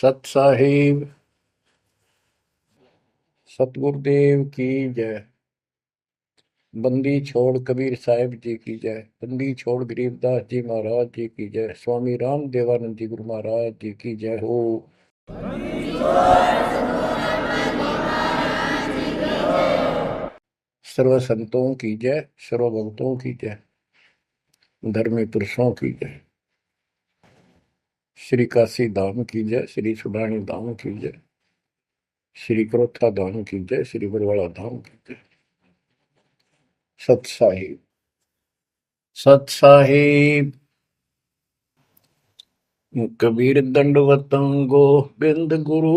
सत साहिब सतगुरुदेव की जय। बंदी छोड़ कबीर साहिब जी की जय। बंदी छोड़ गरीबदास जी महाराज जी की जय। स्वामी राम देवानंद जी गुरु महाराज जी की जय हो। सर्व संतों की जय, सर्व भक्तों की जय, धर्मी पुरुषों की जय। श्री काशी धाम की जय, श्री सुडानी धाम की जय, श्री क्रोथा धाम की जय, श्री बरवाड़ा धाम की जय। सत साहिब सत साहिब कबीर दंडवतम गोबिंद गुरु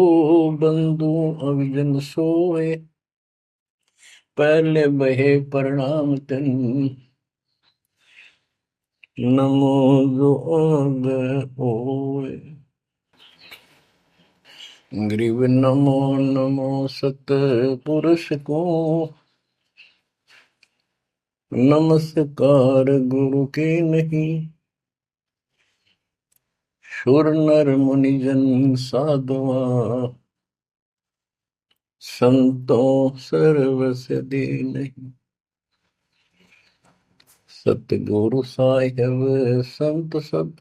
बंधु अविजन सोए। पहले बहे प्रणाम तन नमो जोग होए। ग्रीव नमो नमो सत पुरुष को नमस्कार गुरु के नहीं। सुर नर मुनिजन साधुआ संतों सर्वस दे नहीं। सतगुरु साहिब संत सब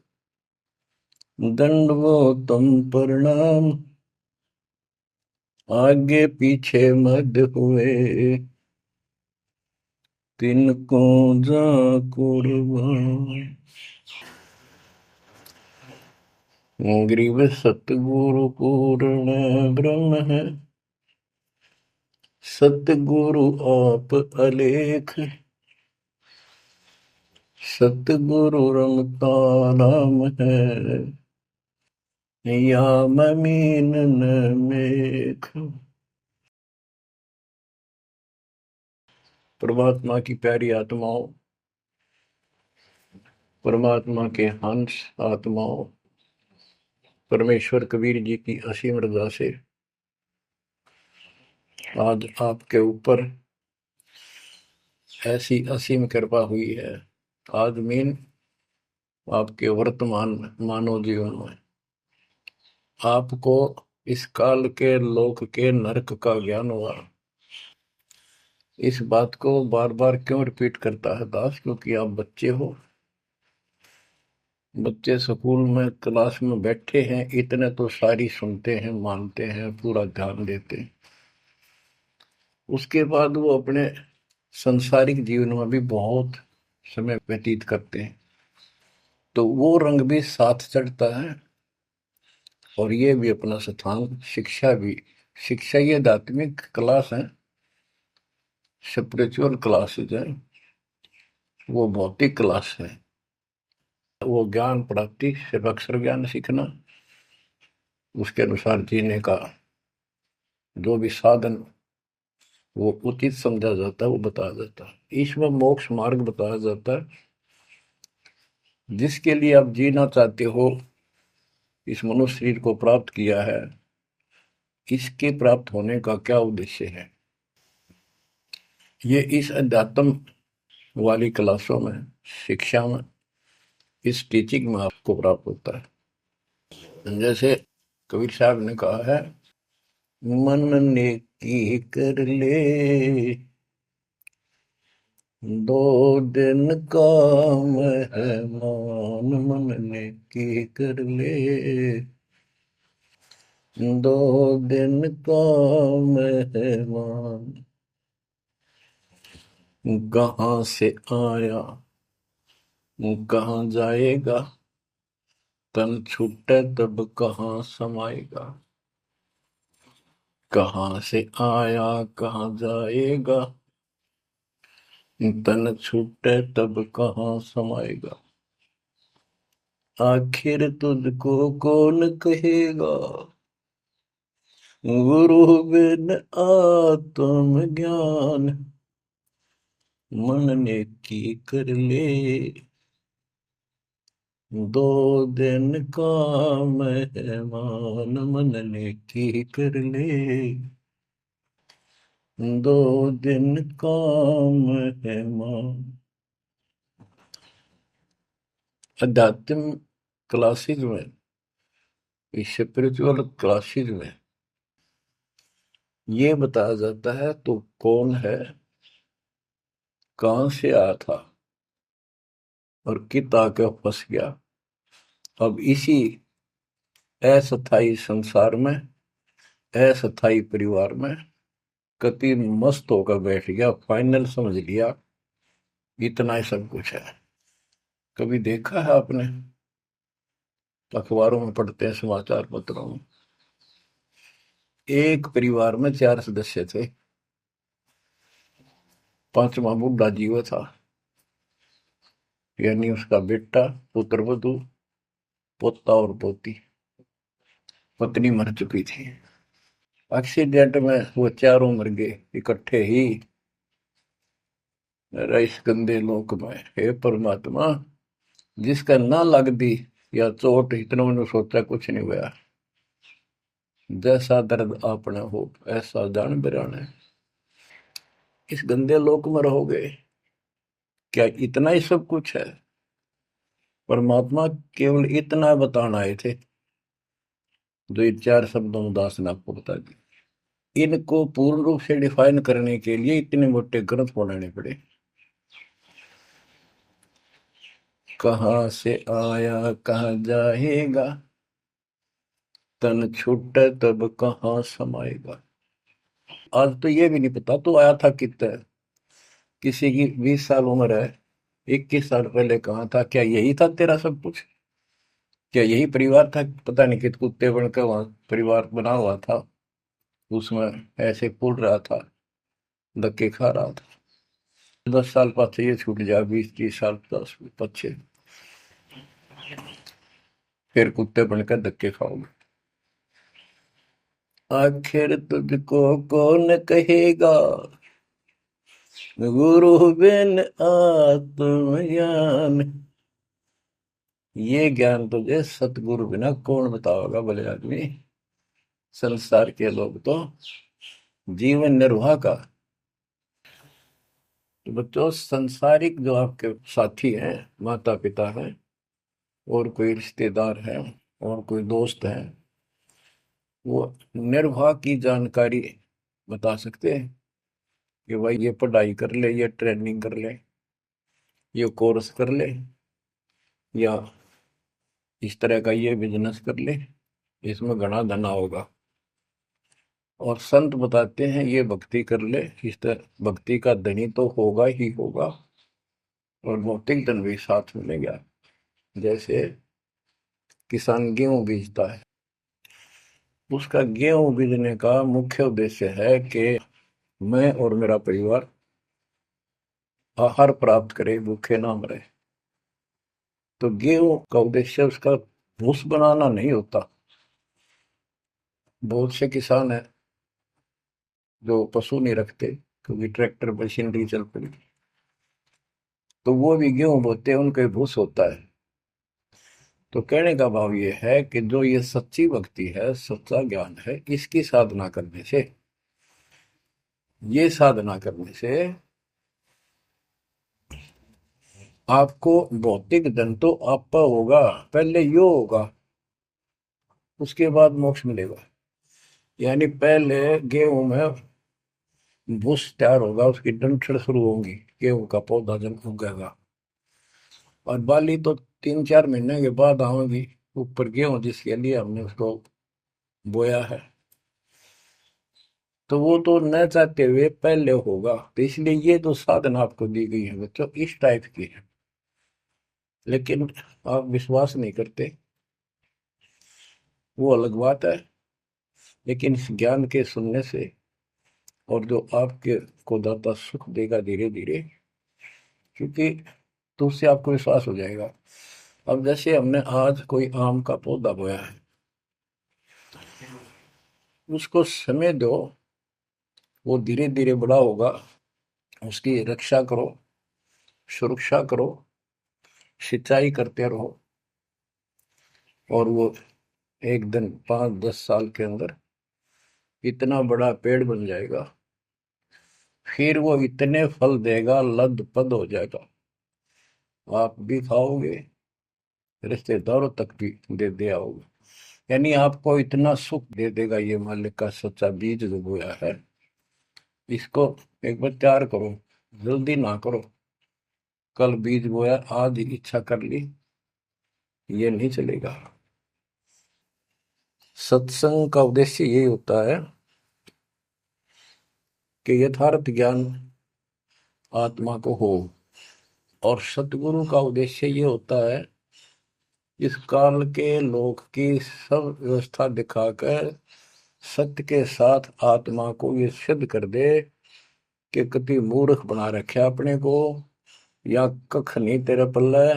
दंडवतम प्रणाम। आगे पीछे मद हुए तिनको जा कुर्बान। ग्रीव सतगुरु पूर्ण ब्रह्म है, सतगुरु आप अलेख। सतगुरु रमता नाम है, या ममीन न मेख। परमात्मा की प्यारी आत्माओं, परमात्मा के हंस आत्माओं, परमेश्वर कबीर जी की असीम रजा से आज आपके ऊपर ऐसी असीम कृपा हुई है। आज मीन आपके वर्तमान मानव जीवन में आपको इस काल के लोक के नरक का ज्ञान हुआ। इस बात को बार बार क्यों रिपीट करता है दास? क्योंकि आप बच्चे हो। बच्चे स्कूल में क्लास में बैठे हैं, इतने तो सारी सुनते हैं, मानते हैं, पूरा ध्यान देते हैं। उसके बाद वो अपने संसारिक जीवन में भी बहुत समय व्यतीत करते हैं, तो वो रंग भी साथ चढ़ता है। और ये भी अपना स्थान, शिक्षा भी। शिक्षा ये आध्यात्मिक क्लास है, स्पिरिचुअल क्लासेज है, वो भौतिक क्लास है। वो ज्ञान प्राप्ति सिर्फ अक्षर ज्ञान सीखना, उसके अनुसार जीने का जो भी साधन वो उचित समझा जाता है वो बताया जाता है। ईश्वर मोक्ष मार्ग बताया जाता है, जिसके लिए आप जीना चाहते हो, इस मनुष्य शरीर को प्राप्त किया है, इसके प्राप्त होने का क्या उद्देश्य है, ये इस अध्यात्म वाली क्लासों में, शिक्षा में, इस टीचिंग में आपको प्राप्त होता है। जैसे कबीर साहब ने कहा है, मन ने की कर ले दो दिन का मेहमान। मन ने की कर ले दो दिन का मेहमान। कहाँ से आया कहाँ जाएगा, तन छूटे तब कहाँ समाएगा। कहाँ से आया कहाँ जाएगा, तन छूटे तब कहाँ समाएगा। आखिर तुझको कौन कहेगा, गुरु बिन आत्म ज्ञान। मन ने की कर ले दो दिन का मेहमान। मन ने की कर ले दो दिन का मेहमान। अध्यात्म क्लासेज में इस स्पिरिचुअल क्लासेज में ये बताया जाता है तो कौन है, कहां से आया था और कित आके फंस गया। अब इसी अस्थाई संसार में, अस्थाई परिवार में कति मस्त होकर बैठ गया, फाइनल समझ लिया इतना ही सब कुछ है। कभी देखा है आपने, अखबारों में पढ़ते हैं, समाचार पत्रों में, एक परिवार में 4 सदस्य थे, पांचवा बुढ़ा जीव था, यानी उसका बेटा, पुत्र वधू, पोता और पोती। पत्नी मर चुकी थी। एक्सीडेंट में वो चारों मर गए इकट्ठे ही। इस गंदे लोक में हे परमात्मा, जिसका ना लग दी या चोट, इतना मैंने सोचा कुछ नहीं हुआ। जैसा दर्द आपने हो ऐसा जान बिराने। इस गंदे लोक में रहोगे, क्या इतना ही सब कुछ है? परमात्मा केवल इतना बताना आए थे, जो ये 4 शब्दों में दास ने आपको बता दी। इनको पूर्ण रूप से डिफाइन करने के लिए इतने मोटे ग्रंथ बनाने पड़े। कहाँ से आया कहाँ जाएगा, तन छूट तब कहाँ समाएगा। आज तो ये भी नहीं पता तो आया था कितना। किसी की 20 साल उम्र है, 21 साल पहले कहाँ था, क्या यही था तेरा सब कुछ? क्या यही परिवार था? पता नहीं कित कुत्ते बनकर वहां परिवार बना हुआ था, उसमें ऐसे फूल रहा था, धक्के खा रहा था। 10 साल पाछे ये छूट जाए, 20-30 साल 10 पीछे, फिर कुत्ते बनकर धक्के खाओगे। आखिर तुझको कौन कहेगा, गुरु बिन आत्मज्ञान। ये ज्ञान तुझे सतगुरु बिना कौन बताओगा भले आदमी। संसार के लोग तो जीवन निर्वाह का। तो बच्चों, संसारिक जो आपके साथी हैं, माता पिता हैं, और कोई रिश्तेदार हैं, और कोई दोस्त हैं, वो निर्वाह की जानकारी बता सकते हैं कि भाई ये पढ़ाई कर ले, ये ट्रेनिंग कर ले, ये कोर्स कर ले, या इस तरह का ये बिजनेस कर ले, इसमें घना धना होगा। और संत बताते हैं ये भक्ति कर ले, इस तरह भक्ति का धनी तो होगा ही होगा, और भौतिक धन भी साथ मिलेगा। जैसे किसान गेहूं बीजता है, उसका गेहूं बीजने का मुख्य उद्देश्य है कि मैं और मेरा परिवार आहार प्राप्त करे, भूखे ना मरे। तो गेहूं का उद्देश्य उसका भूस बनाना नहीं होता। बहुत से किसान हैं जो पशु नहीं रखते, क्योंकि ट्रैक्टर मशीनरी चल पड़ी, तो वो भी गेहूं बोते हैं, उनका भूस होता है। तो कहने का भाव ये है कि जो ये सच्ची भक्ति है, सच्चा ज्ञान है, इसकी साधना करने से, ये साधना करने से आपको भौतिक धन तो आपका होगा, पहले यो होगा, उसके बाद मोक्ष मिलेगा। यानी पहले गेहूं में भूस तैयार होगा, उसकी डंठल शुरू होंगी, गेहूं का पौधा जब उगेगा, और बाली तो 3-4 महीने के बाद आएगी ऊपर, गेहूं जिसके लिए हमने उसको बोया है। तो वो तो न चाहते हुए पहले होगा। तो इसलिए ये जो साधना आपको दी गई है बच्चों, इस टाइप की है। लेकिन आप विश्वास नहीं करते, वो अलग बात है। लेकिन इस ज्ञान के सुनने से, और जो आपके को दाता सुख देगा धीरे धीरे, क्योंकि तो उससे आपको विश्वास हो जाएगा। अब जैसे हमने आज कोई आम का पौधा बोया है, उसको समय दो, वो धीरे धीरे बड़ा होगा, उसकी रक्षा करो, सुरक्षा करो, सिंचाई करते रहो, और वो एक दिन 5-10 साल के अंदर इतना बड़ा पेड़ बन जाएगा। फिर वो इतने फल देगा, लद पद हो जाएगा, आप भी खाओगे, रिश्तेदारों तक भी दे आओगे। यानी आपको इतना सुख दे देगा ये मालिक का सच्चा बीज जो बोया है, इसको एक बार तैयार करो, जल्दी ना करो। कल बीज बोया, आज इच्छा कर ली, ये नहीं चलेगा। सत्संग का उद्देश्य यही होता है कि यथार्थ ज्ञान आत्मा को हो, और सतगुरु का उद्देश्य ये होता है इस काल के लोक की सब व्यवस्था दिखाकर सत्य के साथ आत्मा को ये सिद्ध कर दे कि कति मूर्ख बना रखे अपने को, या कख नहीं तेरे पल्ले,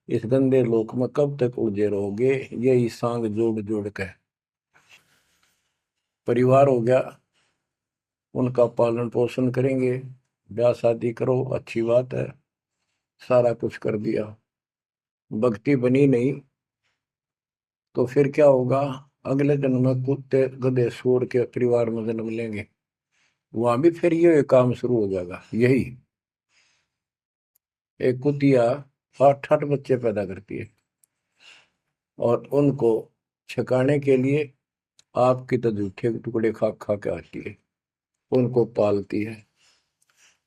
इस गंदे लोक में कब तक उलझे रहोगे। यही सांग जोड़ जोड़ के परिवार हो गया, उनका पालन पोषण करेंगे, ब्याह शादी करो, अच्छी बात है, सारा कुछ कर दिया, भक्ति बनी नहीं तो फिर क्या होगा? अगले जन्म में कुत्ते गधे सूअर के परिवार में जन्म लेंगे, वहां भी फिर ये काम शुरू हो जाएगा। यही एक कुतिया 8-8 बच्चे पैदा करती है, और उनको छकाने के लिए आपकी तो जूठे टुकड़े खा खा के आती है, उनको पालती है,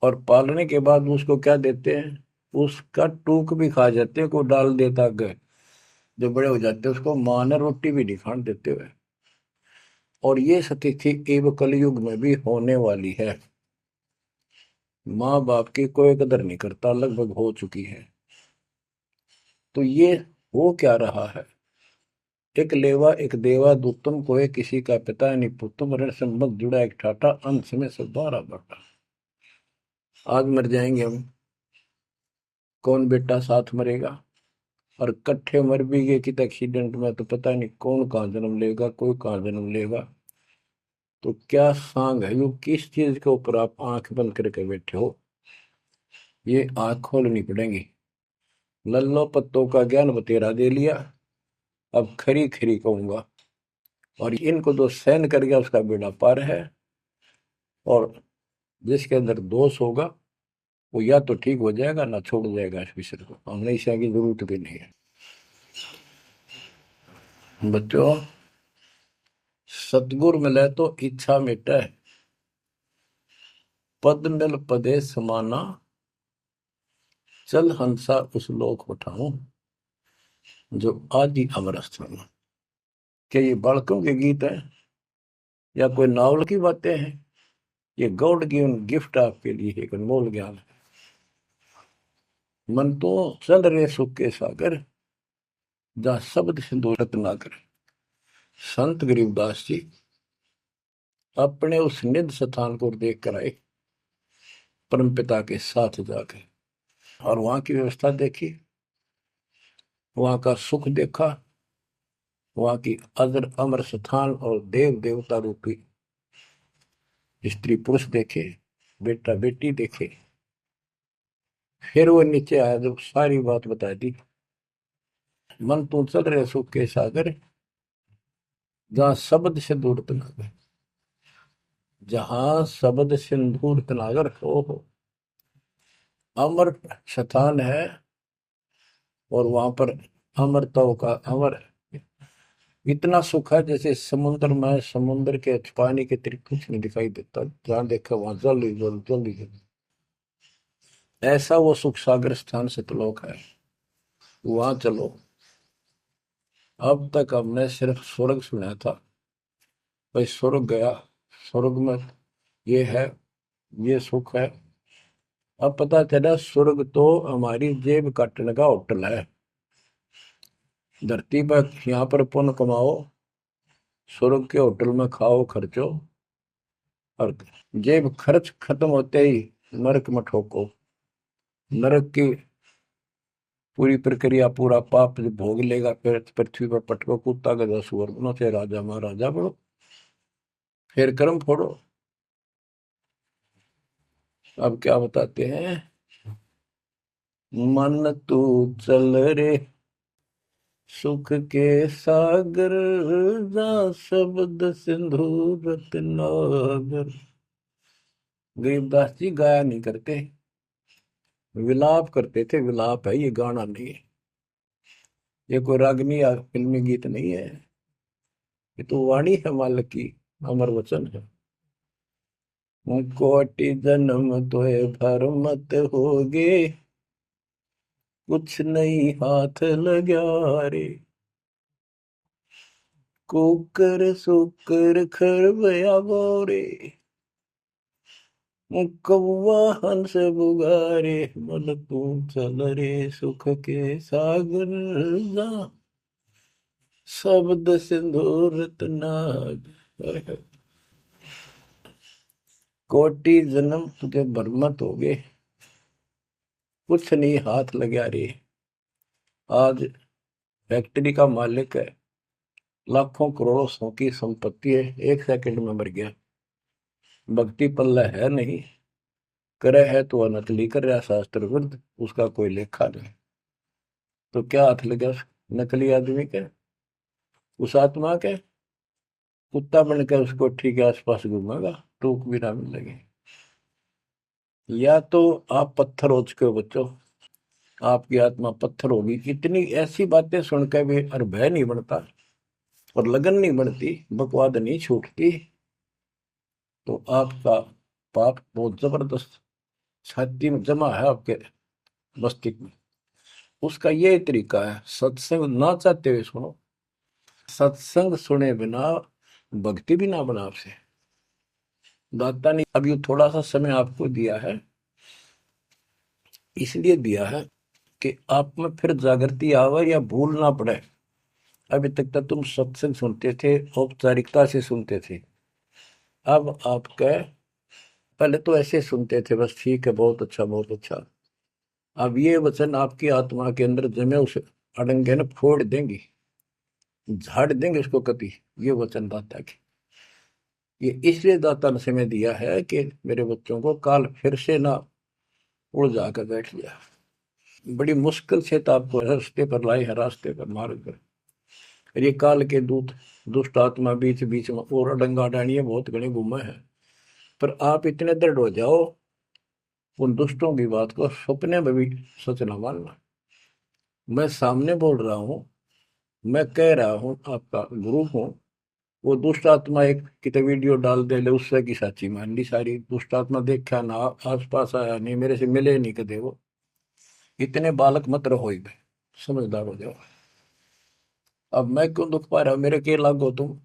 और पालने के बाद उसको क्या देते हैं? उसका टूक भी खा जाते हैं, को डाल देता गए, जो बड़े हो जाते हैं उसको माँ ने रोटी भी नहीं खाने देते हुए। और ये स्थिति एव कलयुग में भी होने वाली है। माँ बाप की कोई कदर नहीं करता, लगभग हो चुकी है। तो ये हो क्या रहा है? एक लेवा एक देवा दूतम को है, किसी का पिता नहीं पुतम, ऋण संबंध जुड़ा एक ठाटा, अंत में सब 12 बटा। आज मर जाएंगे हम, कौन बेटा साथ मरेगा? और कट्ठे मर भी गए कित एक्सीडेंट में, तो पता नहीं कौन कहाँ जन्म लेगा, कोई कहाँ जन्म लेगा। तो क्या सांग है यो? किस चीज के ऊपर आप आंख बंद करके बैठे हो? ये आंख खोलनी पड़ेगी। लल्लो पत्तों का ज्ञान बतेरा दे लिया, अब खरी खरी कहूंगा। और इनको जो सहन कर गया उसका बेड़ा पार है, और जिसके अंदर दोष होगा वो या तो ठीक हो जाएगा ना छोड़ जाएगा इस विषय को। हमने इस की जरूरत भी नहीं है। बच्चों, सतगुर मिले तो इच्छा मिटे, पद मिल पदे समाना, चल हंसा उस लोक उठाऊं जो आदि अमर स्थान। क्या ये बालकों के गीत हैं या कोई नावल की बातें हैं? ये गॉड गिवन गिफ्ट आपके लिए एक अनमोल ज्ञान है। मन तो चल रहे सुख के सागर, जहाँ शब्द सिंधु रत्नाकर। संत गरीबदास जी अपने उस निध स्थान को देख कर आए, परम पिता के साथ जाकर, और वहां की व्यवस्था देखी, वहां का सुख देखा, वहां की अजर अमर स्थान और देव देवता रूपी स्त्री पुरुष देखे, बेटा बेटी देखे। फिर वो नीचे आया, जब सारी बात बता दी। मन तू चल रहे सुख के सागर, जहां शब्द से दूर तनागर। जहां शब्द सिंदूर तनागर हो, अमर स्थान है, और वहां पर अमरताओं का अमर इतना सुख है जैसे समुद्र में, समुद्र के पानी के तरीके कुछ नहीं दिखाई देता, जहां देखा वहां जल ही जल, जल ही जल। ऐसा वो सुख सागर स्थान सतलोक है, वहां चलो। अब तक हमने सिर्फ स्वर्ग सुना था, भाई स्वर्ग गया, स्वर्ग में ये है, ये सुख है। अब पता चला स्वर्ग तो हमारी जेब काटने का होटल है। धरती पर यहाँ पर पुण्य कमाओ, स्वर्ग के होटल में खाओ खर्चो, और जेब खर्च खत्म होते ही नरक में ठोको। नरक की पूरी प्रक्रिया, पूरा पाप जो भोग लेगा, फिर पृथ्वी पर पटको, कुत्ता गधा सुअर बनो, चाहे राजा महाराजा बनो, फिर कर्म फोड़ो। अब क्या बताते हैं? मन तू चल रे सुख के सागर, जा शब्द सिंधु रत्नागर। गरीबदास जी गाया नहीं करते, विलाप करते थे। विलाप है, ये गाना नहीं है, ये कोई रागनी या फिल्मी गीत नहीं है। ये तो वाणी है मालिक की, अमर वचन है। कोटि जन्म तोय भर मत होगे, कुछ नहीं हाथ लगा रे। कुकर सुकर खरबया बोरे, कौवा हंस बुगारे, मन तू चल रे सुख के सागर जा, शब्द सिंदूर नाग। कोटि जन्म तुझे बरमत हो गए, कुछ नहीं हाथ लगा रे। आज फैक्ट्री का मालिक है, लाखों करोड़ों सौ की संपत्ति है, एक सेकंड में मर गया। भक्ति पल्ला है नहीं, करे है तो नकली कर रहा शास्त्र विरुद्ध, उसका कोई लेखा नहीं। तो क्या हाथ लगा उस नकली आदमी के, उस आत्मा के? कुत्ता बनकर उसको ठीक है आसपास घूमेगा, टूक भी ना मिलेगी। या तो आप पत्थर हो चुके हो बच्चों, आपकी आत्मा पत्थर होगी। इतनी ऐसी बातें सुनकर भी और भय नहीं बनता और लगन नहीं बनती, बकवाद नहीं छूटती, तो आपका पाप बहुत जबरदस्त छाती में जमा है आपके मस्तिष्क में। उसका ये तरीका है, सत्संग ना चाहते हुए सुनो। सत्संग सुने बिना भक्ति भी ना बना आपसे। दाता ने अब ये थोड़ा सा समय आपको दिया है, इसलिए दिया है कि आप में फिर जागृति आवे या भूल ना पड़े। अभी तक तो तुम सत्संग सुनते थे, औपचारिकता से सुनते थे। अब आपका, पहले तो ऐसे सुनते थे बस, ठीक है बहुत अच्छा बहुत अच्छा। अब ये वचन आपकी आत्मा के अंदर जमे, उसे अड़ंगे न फोड़ देंगी, झाड़ देंगे उसको कति। ये वचन दाता की, ये इसलिए दाता ने समय दिया है कि मेरे बच्चों को काल फिर से ना उड़ जाकर बैठ गया। बड़ी मुश्किल से तो आपको रास्ते पर लाए है, रास्ते पर मार्ग पर। ये काल के दूत दुष्ट आत्मा बीच बीच में और अडंगा डाणिए बहुत घने घूमे हैं, पर आप इतने दृढ़ हो जाओ, उन दुष्टों की बात को सपने में भी सच न मानना। मैं सामने बोल रहा हूँ, मैं कह रहा हूँ, आपका गुरु हूँ। वो दुष्ट आत्मा एक कितने वीडियो डाल दे ले, उससे की साची मान ली सारी। दुष्ट आत्मा देखा ना, आस पास आया नहीं, मेरे से मिले नहीं कदे वो। इतने बालक मत रहो, ही समझदार हो जाओ। अब मैं क्यों दुख पा रहा हूँ, मेरे के लागो तुम।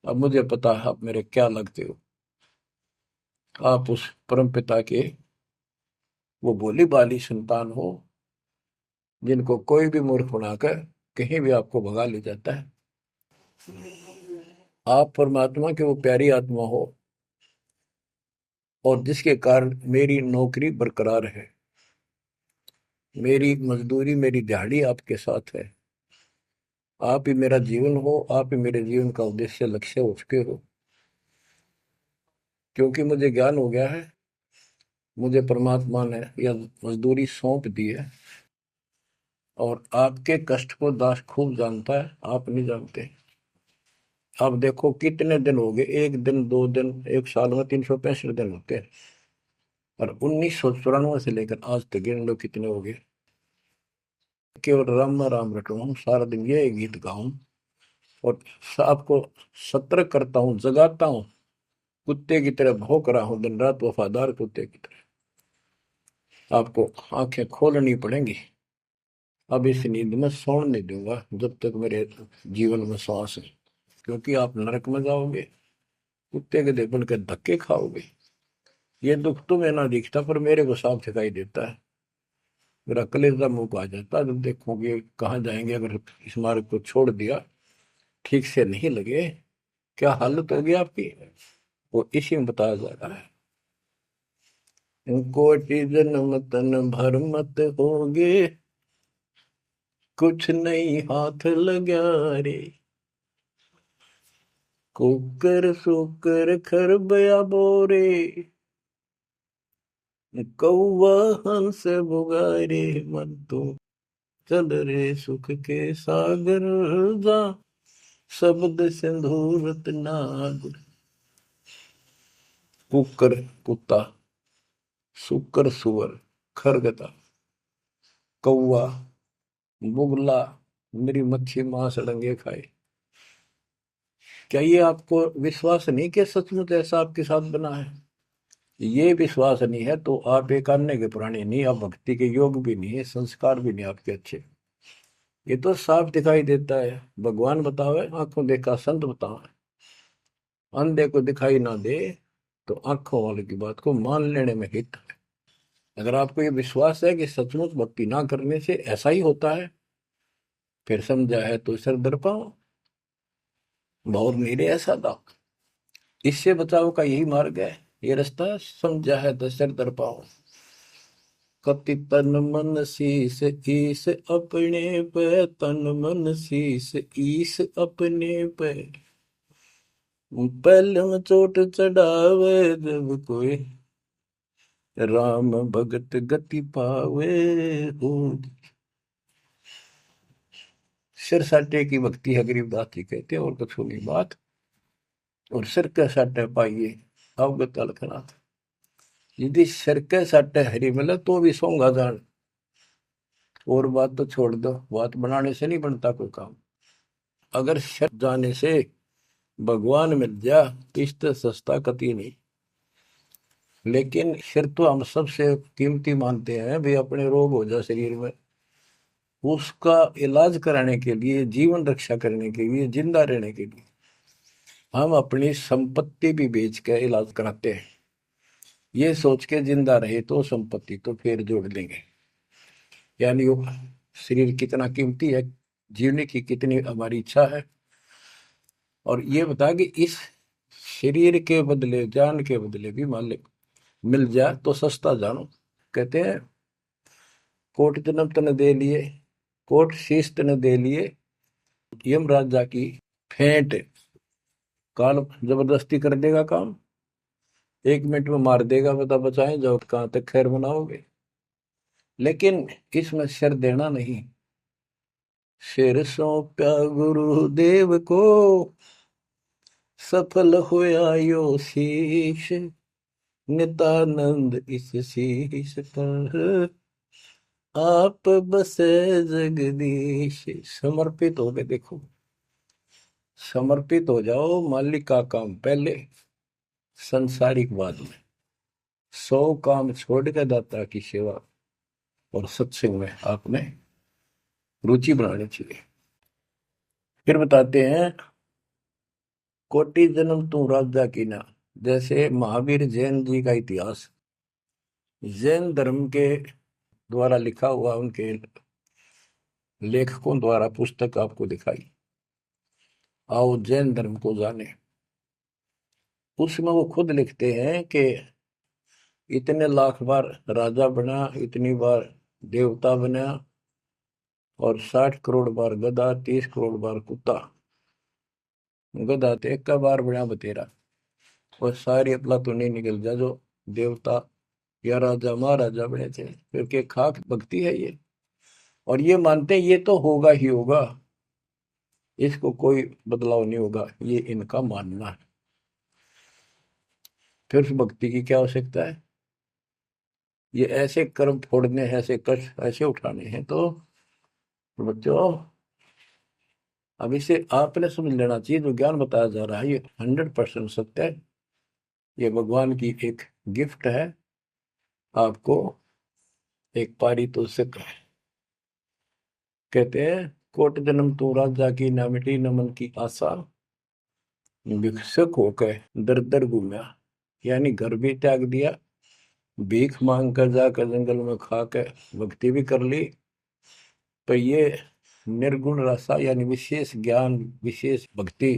अब मुझे पता है आप मेरे क्या लगते हो। आप उस परम पिता के वो भोली भाली संतान हो, जिनको कोई भी मूर्ख बनाकर कहीं भी आपको भगा ले जाता है। आप परमात्मा के वो प्यारी आत्मा हो, और जिसके कारण मेरी नौकरी बरकरार है, मेरी मजदूरी मेरी दिहाड़ी आपके साथ है। आप ही मेरा जीवन हो, आप ही मेरे जीवन का उद्देश्य लक्ष्य हो चुके हो। क्योंकि मुझे ज्ञान हो गया है, मुझे परमात्मा ने यह मजदूरी सौंप दी है। और आपके कष्ट को दास खूब जानता है, आप नहीं जानते। अब देखो कितने दिन हो गए, एक दिन दो दिन, एक साल में 365 दिन होते हैं, और 1994 से लेकर आज तक गिन लो कितने हो गए। केवल राम राम रटूं, सारा दिन ये गीत गाऊं, और आपको सतर्क करता हूँ, जगाता हूँ। कुत्ते की तरह भौंक रहा हूँ दिन रात, वफादार कुत्ते की तरह। आपको आंखें खोलनी पड़ेंगी। अब इस नींद में सोने नहीं दूंगा जब तक मेरे जीवन में सांस है, क्योंकि आप नरक में जाओगे, कुत्ते के दे बनकर धक्के खाओगे। ये दुख तुम्हें ना दिखता, पर मेरे को साफ दिखाई देता है। मेरा कलेजा मुंह को आ जाता है जब देखोगे कहाँ जाएंगे अगर इस मार्ग को छोड़ दिया, ठीक से नहीं लगे, क्या हालत होगी आपकी। वो इसी में बताया जा रहा है। कोटि जन्म तन भर मत होगे, कुछ नहीं हाथ लगा रे। कुकर सुकर खरबया बोरे, कौवा हंस बुगारे, मन तो चल रे सुख के सागर जा, शब्द सिंधूरत नाग। कुकर कुत्ता, सुकर सुअर, खरगता, कौवा, बुगला, मेरी मच्छी मांस अड़ंगे खाए। क्या ये आपको विश्वास नहीं कि सचमुच ऐसा आपके साथ बना है? ये विश्वास नहीं है तो आप एक अन्य के प्राणी नहीं, आप भक्ति के योग भी नहीं है, संस्कार भी नहीं आपके अच्छे। ये तो साफ दिखाई देता है। भगवान बताओ है, आंखों देखा संत बताओ है। अंधे को दिखाई ना दे तो आंखों वाले की बात को मान लेने में हित है। अगर आपको ये विश्वास है कि सचमुच भक्ति ना करने से ऐसा ही होता है, फिर समझा है तो सिर दर पाओ, बहुत मेरे ऐसा था। इससे बचाव का यही मार्ग है, ये रास्ता समझा है तो सिर दर पाओ। कति तन मन शीस ईस अपने पे, तन मन शीस ईस अपने पे। पहले में चोट चढ़ावे जब कोई, राम भगत गति पावे हो। सिर साटे की भक्ति है, गरीबदास जी कहते हैं, और कुछ नहीं बात। और सिर के साटे पाइए अवगत अलखनाथ। यदि सिर के साटे हरी मिले तो भी सोंगा जान। और बात तो छोड़ दो, बात बनाने से नहीं बनता कोई काम। अगर सिर जाने से भगवान मिल जा किस्त सस्ता कति नहीं। लेकिन सिर तो हम सबसे कीमती मानते हैं भी, अपने रोग हो जाए शरीर में, उसका इलाज कराने के लिए, जीवन रक्षा करने के लिए, जिंदा रहने के लिए हम अपनी संपत्ति भी बेच के इलाज कराते हैं। ये सोच के जिंदा रहे तो संपत्ति तो फिर जोड़ लेंगे। यानी वो शरीर कितना कीमती है, जीने की कितनी हमारी इच्छा है। और ये बता कि इस शरीर के बदले, जान के बदले भी मालिक मिल जाए तो सस्ता जानो। कहते हैं कोट जन्म तन दे लिए, कोट शीश तन दे लिए, यम राजा की फेंट। काल जबरदस्ती कर देगा काम, 1 मिनट में मार देगा, बता बचाएं जाओ कहां तक खैर बनाओगे। लेकिन इसमें सिर देना नहीं। सिर सौंपा गुरुदेव को, सफल होया यो शीश। नितानंद इस शीश पर आप बसे जगदीश। समर्पित हो गए, देखो समर्पित हो जाओ। मालिक का काम पहले, संसारिक बाद में। 100 काम छोड़ के दाता की सेवा और सत्संग में आपने रुचि बनानी चाहिए। फिर बताते हैं कोटि जन्म तू राजा की ना। जैसे महावीर जैन जी का इतिहास जैन धर्म के द्वारा लिखा हुआ, उनके लेखकों द्वारा पुस्तक आपको दिखाई, आओ जैन धर्म को जाने। उसमें वो खुद लिखते हैं कि इतने लाख बार राजा बना, इतनी बार देवता बना, और 60 करोड़ बार गधा, 30 करोड़ बार कुत्ता। गधा तो एक का बार बना बतेरा, और सारी अपला तो नहीं निकल जा जो देवता या राजा महाराजा बने थे। क्योंकि खाक भक्ति है ये, और ये मानते हैं ये तो होगा ही होगा, इसको कोई बदलाव नहीं होगा, ये इनका मानना है। फिर उस भक्ति की क्या आवश्यकता है? ये ऐसे कर्म फोड़ने हैं, ऐसे कष्ट ऐसे उठाने हैं, तो बच्चों अब इसे आपने समझ लेना चाहिए। जो ज्ञान बताया जा रहा है ये 100% सत्य है। ये भगवान की एक गिफ्ट है आपको, एक पारितोषिक है। कहते हैं कोट जन्म तू राजा की, ना मिटी न मन की आशा। भिक्षुक होकर दर दर घूमा, यानी घर भी त्याग दिया, भीख मांग कर जाकर जंगल में खा कर भक्ति भी कर ली। पर ये निर्गुण रसा यानी विशेष ज्ञान, विशेष भक्ति,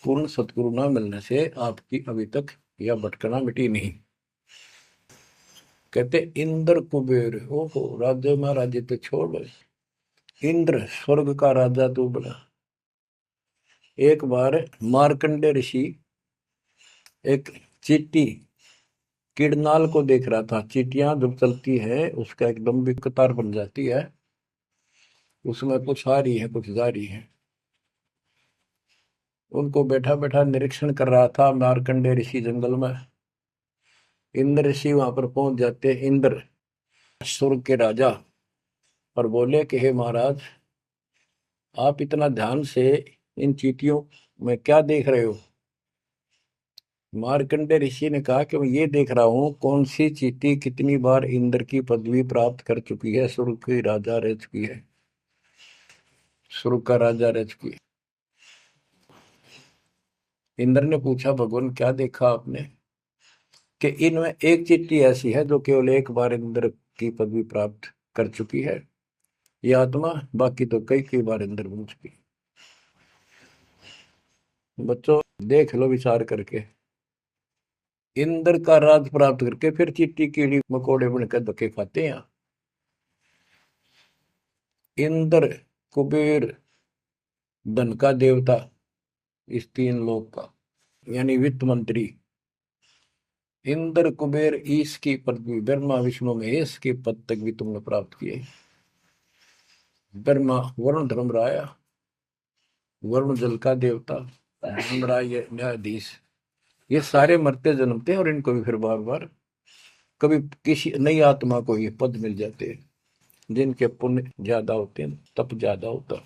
पूर्ण सतगुरु न मिलने से आपकी अभी तक यह भटकना मिटी नहीं। कहते इंद्र कुबेर, ओहो राज्य महाराजे तो छोड़, इंद्र स्वर्ग का राजा तू बना। एक बार मार्कंडे ऋषि एक चींटी किड़नाल को देख रहा था। चींटियां जब चलती है उसका एक लंबी कतार बन जाती है, उसमें कुछ आ रही है कुछ जा रही है। उनको बैठा बैठा निरीक्षण कर रहा था मार्कंडे ऋषि जंगल में। इंद्र ऋषि वहां पर पहुंच जाते, इंद्र स्वर्ग के राजा, और बोले कि हे महाराज, आप इतना ध्यान से इन चींटियों मैं क्या देख रहे हो? मार्कंडे ऋषि ने कहा कि मैं ये देख रहा हूँ कौन सी चींटी कितनी बार इंद्र की पदवी प्राप्त कर चुकी है, स्वर्ग की राजा रह चुकी है, स्वर्ग का राजा रह चुकी है। इंद्र ने पूछा, भगवान क्या देखा आपने? कि इनमें एक चींटी ऐसी है जो केवल एक बार इंद्र की पदवी प्राप्त कर चुकी है, ये आत्मा, बाकी तो कई कई बार इंद्र बन चुकी है। बच्चों देख लो विचार करके, इंद्र का राज प्राप्त करके फिर चींटी कीड़ी मकोड़े बनकर धक्के खाते हैं। इंद्र, कुबेर, धन का देवता, इस तीन लोक का, यानी वित्त मंत्री, इंद्र कुबेर ईश की पदवी, ब्रह्मा विष्णु महेश के पद तक भी तुमने प्राप्त किए। ब्रह्मा वरुण धर्मराय, वरुण जल का देवता, धर्मराय न्यायाधीश, ये सारे मरते जन्मते हैं और इनको भी फिर बार बार कभी किसी नई आत्मा को ये पद मिल जाते हैं, जिनके पुण्य ज्यादा होते हैं, तप ज्यादा होता।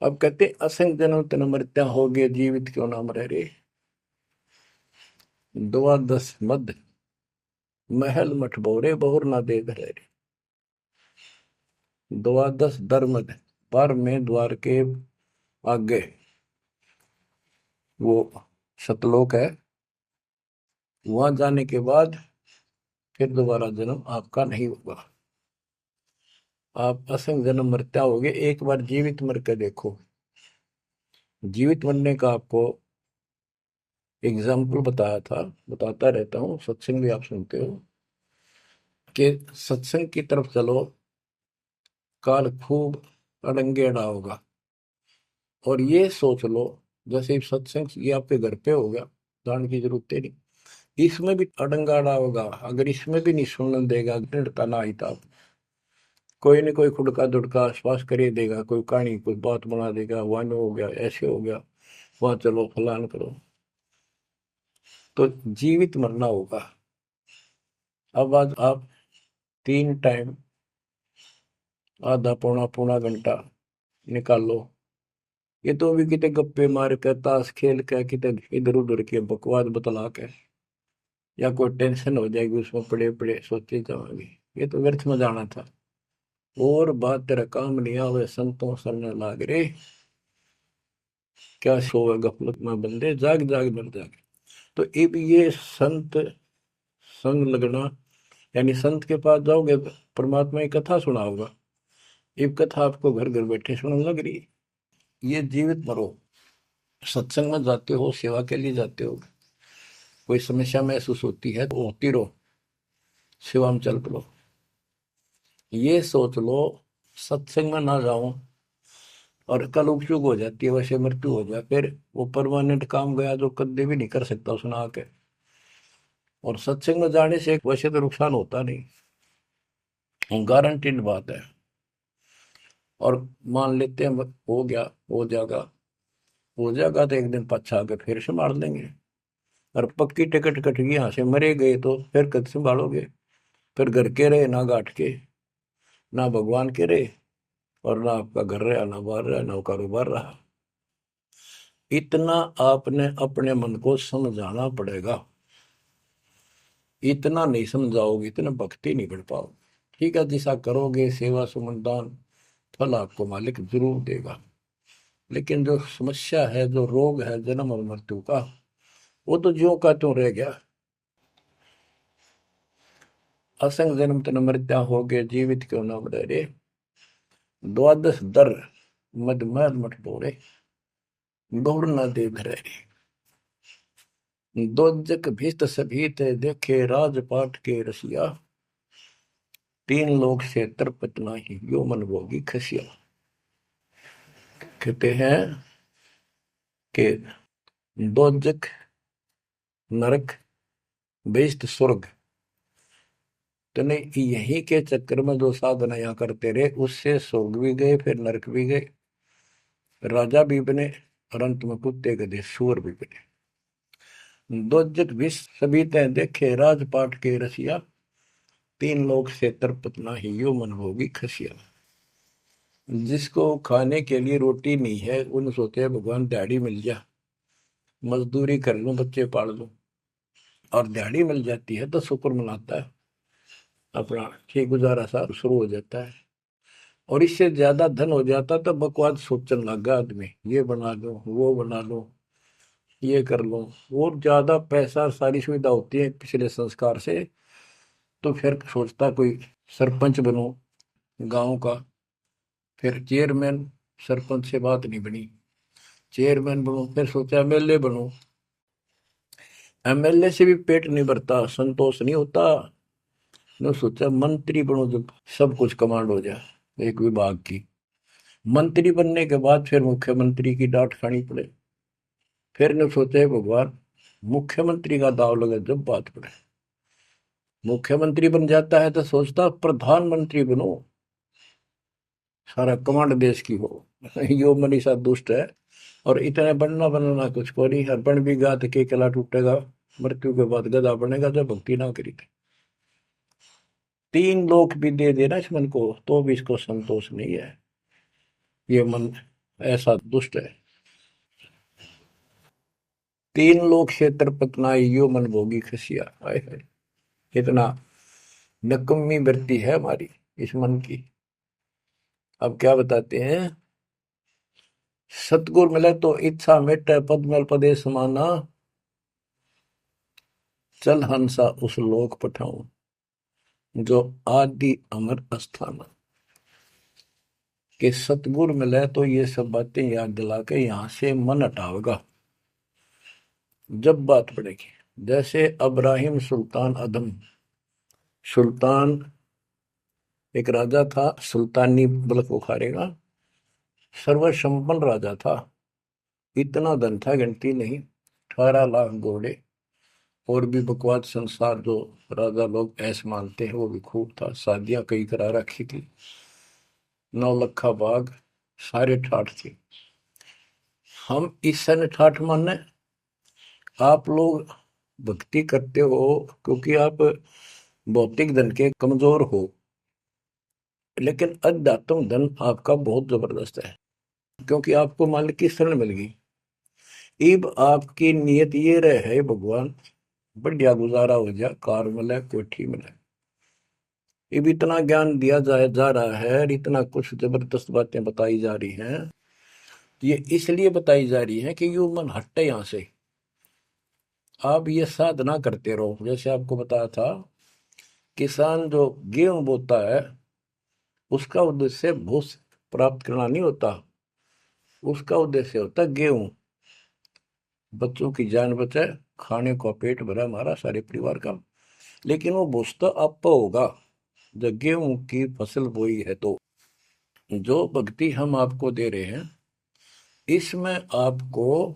अब कहते असंग जन्म तन मृत्या हो गए, जीवित क्यों नाम रह रे। द्वादश मद महल मठ बोरे, बहुर ना दे धरे। द्वादश धर्मद, पर में द्वार के आगे वो सतलोक है, वहां जाने के बाद फिर दोबारा जन्म आपका नहीं होगा। आप असंग जन्म मरता होगे, एक बार जीवित मर के देखो। जीवित मरने का आपको एग्जाम्पल बताया था, बताता रहता हूँ, सत्संग भी आप सुनते हो, कि सत्संग की तरफ चलो, काल खूब अड़ंगेड़ा होगा। और ये सोच लो जैसे सत्संग ये आपके घर पे हो गया, जान की जरूरत है नहीं, इसमें भी अड़ंगाड़ा होगा। अगर इसमें भी नहीं सुनने देगा, दृढ़ता ना आई तो कोई न कोई खुड़का दुड़का आसपास कर ही देगा, कोई कहानी कोई बात बना देगा, वन हो गया, ऐसे हो गया, वहां चलो फलान करो। तो जीवित मरना होगा। अब आज आप 3 टाइम आधा पौना पौना घंटा निकालो, ये तो भी कितने गप्पे मार के, ताश खेल के, कितने इधर उधर के बकवास बतला के, या कोई टेंशन हो जाएगी उसमें पड़े पड़े सोचे जाओगे, ये तो व्यर्थ में जाना था। और बात तेरा काम नहीं आवे, संतों सरने लाग रे, क्या सोवे गफलत में बंदे, जाग जाग मर जागे। तो अब ये संत संग लगना, यानी संत के पास जाओगे परमात्मा की कथा सुना होगा, ये कथा आपको घर घर बैठे सुनने लग रही है। ये जीवित मरो, सत्संग में जाते हो, सेवा के लिए जाते हो, कोई समस्या महसूस होती है तो होती रहो, सेवा में चल पड़ो। ये सोच लो सत्संग में ना जाऊं और कल उपचुक हो जाती है, वैसे मृत्यु हो जाए, फिर वो परमानेंट काम गया जो कभी भी नहीं कर सकता सुना के। और सत्संग में जाने से वैसे तो नुकसान होता नहीं, गारंटीड बात है। और मान लेते हैं हो गया, हो जाएगा, हो जाएगा तो एक दिन पछा के फिर संभाल लेंगे। और पक्की टिकट कट गई, यहाँ से मरे गए तो फिर कद संभालोगे? फिर घर के रहे ना घाट के, ना भगवान के रहे, और ना आपका घर रहा, ना बाहर रहा, ना कारोबार रहा। इतना आपने अपने मन को समझाना पड़ेगा, इतना नहीं समझाओगे इतना भक्ति नहीं कर पाओगे। ठीक है, जैसा करोगे सेवा सुमन दान, फल आपको मालिक जरूर देगा। लेकिन जो समस्या है, जो रोग है जन्म और मृत्यु का, वो तो ज्यों का त्यों रह गया। असंग जन्म तन मृत्या हो गए, जीवित क्यों न मरे रे। द्वादश दर मद मठ बोरे, बहुर न दे धरे। दोजक भीत सभीत देखे, राजपाट के रसिया, तीन लोग से तरपत नाही, यो मन भोगी खसिया। कहते हैं कि दोजक नरक बेस्ट स्वर्ग, तो नहीं यही के चक्कर में जो साधना यहाँ करते रहे, उससे स्वर्ग भी गए, फिर नरक भी गए, राजा भी बने, और अंत में कुत्ते गधे सूअर भी बने। दोजक विष सभी तय देखे, राजपाट के रसिया, तीन लोग से तरपत नाही, यो मन भोगी खसिया। जिसको खाने के लिए रोटी नहीं है उन सोचते हैं भगवान दिहाड़ी मिल जा, मजदूरी कर लूं, बच्चे पाल लूं, और दिहाड़ी मिल जाती है तो शुक्र मनाता है, अपना ठीक गुजारा सा शुरू हो जाता है। और इससे ज्यादा धन हो जाता तो बकवास सोचने लगा आदमी, ये बना लो, वो बना लो, ये कर लो। और ज्यादा पैसा सारी सुविधा होती है पिछले संस्कार से, तो फिर सोचता कोई सरपंच बनो गांव का, फिर चेयरमैन, सरपंच से बात नहीं बनी, चेयरमैन बनो, फिर सोचा एमएलए बनो, एमएलए से भी पेट नहीं भरता, संतोष नहीं होता, ने सोचा मंत्री बनो, जब सब कुछ कमांड हो जाए एक विभाग की। मंत्री बनने के बाद फिर मुख्यमंत्री की डांट खानी पड़े, फिर ने सोचा भगवान मुख्यमंत्री का दाव लगे जब बात पड़े, मुख्यमंत्री बन जाता है तो सोचता प्रधानमंत्री बनो, सारा कमांड देश की हो। यो मनीषा दुष्ट है, और इतने बनना बनना कुछ को नहीं, हर बन भी गा तो के किला टूटेगा, मृत्यु के बाद गधा बनेगा जब भक्ति ना करी थी। तीन लोक भी दे देना इस मन को तो भी इसको संतोष नहीं है, ये मन ऐसा दुष्ट है। तीन लोक क्षेत्र पतनाई यो मन भोगी खसिया, हाय हाय, इतना नकम्मी वृत्ति है हमारी इस मन की। अब क्या बताते हैं, सतगुर मिले तो इच्छा मिटे, पद मल पदे समाना, चल हंसा उस लोक पठाऊं, जो आदि अमर अस्थान। कि सतगुर मिले तो ये सब बातें याद दिला के यहां से मन हटावेगा जब बात पड़ेगी। जैसे अब्राहिम सुल्तान अदम, सुल्तान एक राजा था, सुल्तानी मुल्क बुखारेगा, सर्वसंपन्न राजा था, इतना धन था गिनती नहीं, 18 लाख घोड़े, और भी बकवास संसार जो राजा लोग ऐसे मानते हैं वो भी खूब था, शादियां कई करा रखी थी, 9 लखा बाग, सारे ठाठ थी। हम इस सन ठाठ माने, आप लोग भक्ति करते हो क्योंकि आप भौतिक धन के कमजोर हो, लेकिन अध्यात्म धन आपका बहुत जबरदस्त है, क्योंकि आपको मालिक की शरण मिल गई। इब आपकी नियत ये रहे भगवान बढ़िया गुजारा हो जाए, कार मिले, कोठी मिले। इब इतना ज्ञान दिया जाए जा रहा है, इतना कुछ जबरदस्त बातें बताई जा रही हैं, ये इसलिए बताई जा रही है कि यू मन हटे यहां से। आप ये साधना करते रहो, जैसे आपको बताया था, किसान जो गेहूं बोता है उसका उद्देश्य भूस प्राप्त करना नहीं होता, उसका उद्देश्य होता है गेहूं, बच्चों की जान बचे, खाने को पेट भरा हमारा सारे परिवार का। लेकिन वो भूस तो आप होगा जब गेहूं की फसल बोई है। तो जो भक्ति हम आपको दे रहे हैं इसमें आपको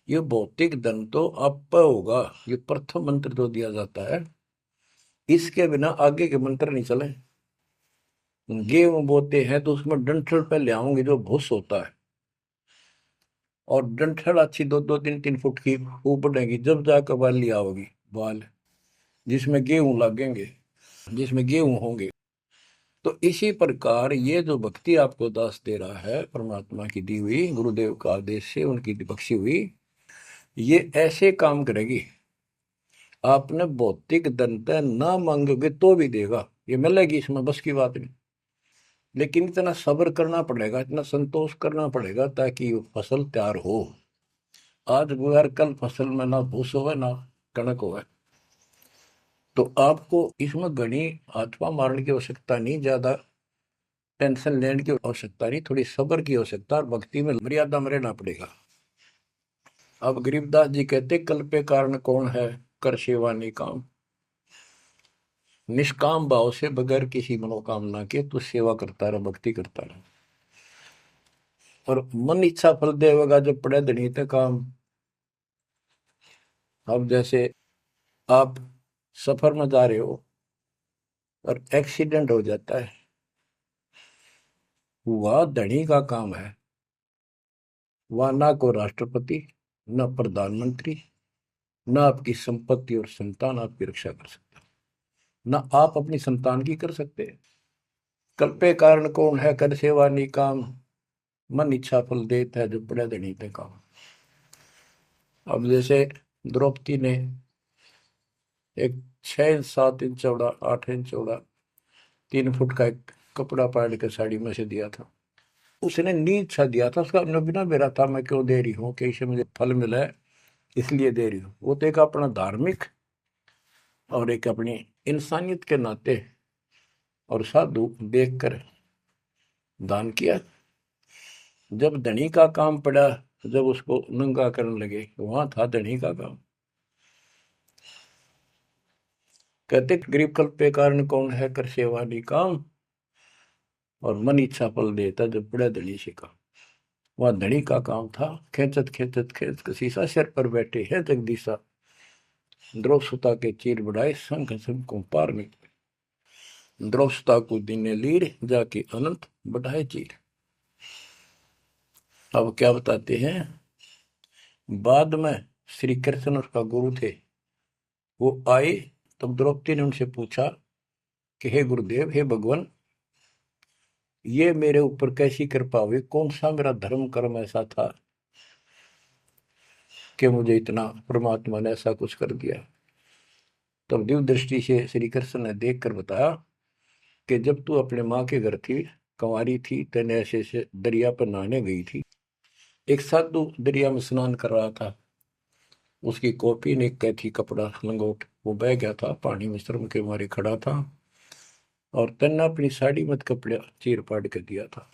ये भौतिक धन तो आप होगा, ये प्रथम मंत्र जो दिया जाता है, इसके बिना आगे के मंत्र नहीं चले। गेहूं बोते हैं तो उसमें डंठल पे ले आओगे जो भूस होता है, और डंठल अच्छी 2-2, 3-3 फुट की वो बढ़ेगी, जब जाकर बाली आओगी, बाल जिसमें गेहूं लगेंगे, जिसमें गेहूं होंगे। तो इसी प्रकार ये जो भक्ति आपको दास दे रहा है, परमात्मा की दी हुई, गुरुदेव का आदेश से उनकी बख्शी हुई, ये ऐसे काम करेगी, आपने भौतिक धनता ना मांगोगे तो भी देगा, ये मिलेगी, इसमें बस की बात नहीं। लेकिन इतना सब्र करना पड़ेगा, इतना संतोष करना पड़ेगा ताकि फसल तैयार हो। आज गुजर कल फसल में ना भूस होवे ना कणक होवे। तो आपको इसमें घनी आत्मा मारने की आवश्यकता नहीं, ज्यादा टेंशन लेने की आवश्यकता नहीं, थोड़ी सब्र की आवश्यकता, और भक्ति में मर्यादा में रहना पड़ेगा। अब गरीबदास जी कहते कल पे कारण कौन है, कर सेवा निकाम, निष्काम भाव से बगैर किसी मनोकामना के तू सेवा करता रहे, भक्ति करता रहे, और मन इच्छा फल देगा जब पड़े धनी तक काम। अब जैसे आप सफर में जा रहे हो और एक्सीडेंट हो जाता है, वह धनी का काम है, वह ना को राष्ट्रपति, न प्रधानमंत्री, न आपकी संपत्ति और संतान आपकी रक्षा कर सकता, न आप अपनी संतान की कर सकते, कल्पे कारण कौन है कर सेवा निकाम, मन इच्छा फल देता है जो पड़े धनी पे काम। अब जैसे द्रौपदी ने एक 6 इंच 7 इंच चौड़ा 8 इंच चौड़ा 3 फुट का एक कपड़ा पाड़ के साड़ी में से दिया था। उसने नीच सा दिया था, उसका अपना बिना मेरा था, मैं क्यों दे रही हूँ कि इससे मुझे फल मिला है इसलिए दे रही हूँ। वो तो एक अपना धार्मिक और एक अपनी इंसानियत के नाते और साधु देखकर दान किया। जब धनी का काम पड़ा, जब उसको नंगा करने लगे, वहां था धनी का काम। कहते गरीब कल्प पे कारण कौन है कर सेवा निकाम, और मन इच्छा फल देता जब बड़ा धनी से काम। वह धनी का काम था, खेचत खेचत खेच शीशा सिर पर बैठे है जगदीशा, द्रौव सुता के चीर बढ़ाए संग संग को पार में, द्रौव सुता को दिने लीर जाके अनंत बढ़ाए चीर। अब क्या बताते हैं, बाद में श्री कृष्ण उसका गुरु थे, वो आए, तब द्रौपदी ने उनसे पूछा कि हे गुरुदेव, हे भगवान, ये मेरे ऊपर कैसी कृपा हुई, कौन सा मेरा धर्म कर्म ऐसा था कि मुझे इतना परमात्मा ने ऐसा कुछ कर दिया। तब दिव्य दृष्टि से श्री कृष्ण ने देख कर बताया कि जब तू अपने माँ के घर थी, कंवारी थी, तेने ऐसे से दरिया पर नहाने गई थी, एक साधु दरिया में स्नान कर रहा था, उसकी कॉपी ने कैथी कपड़ा लंगोट वो बह गया था, पानी में शर्म के मारे खड़ा था, और तन्ने अपनी साड़ी मत कपड़ा चीर पाड़ के दिया था।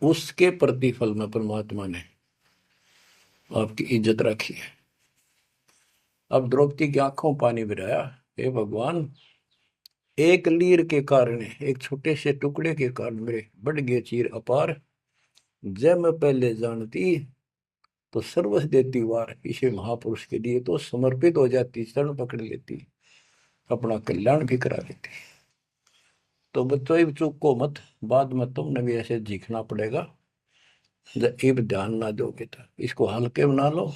उसके प्रतिफल में परमात्मा ने आपकी इज्जत रखी है। अब द्रौपदी की आंखों पानी बिराया, हे भगवान, एक लीर के कारण, एक छोटे से टुकड़े के कारण मेरे बढ़ गए चीर अपार, जब मैं पहले जानती तो सर्वस देती वार, इसे महापुरुष के लिए तो समर्पित हो जाती, शरण पकड़ लेती, अपना कल्याण भी करा लेती। तो बच्चों इब चूक को मत, बाद में तुमने भी ऐसे जीखना पड़ेगा, जब इब ध्यान ना दोगे तो इसको हल्के बना लो।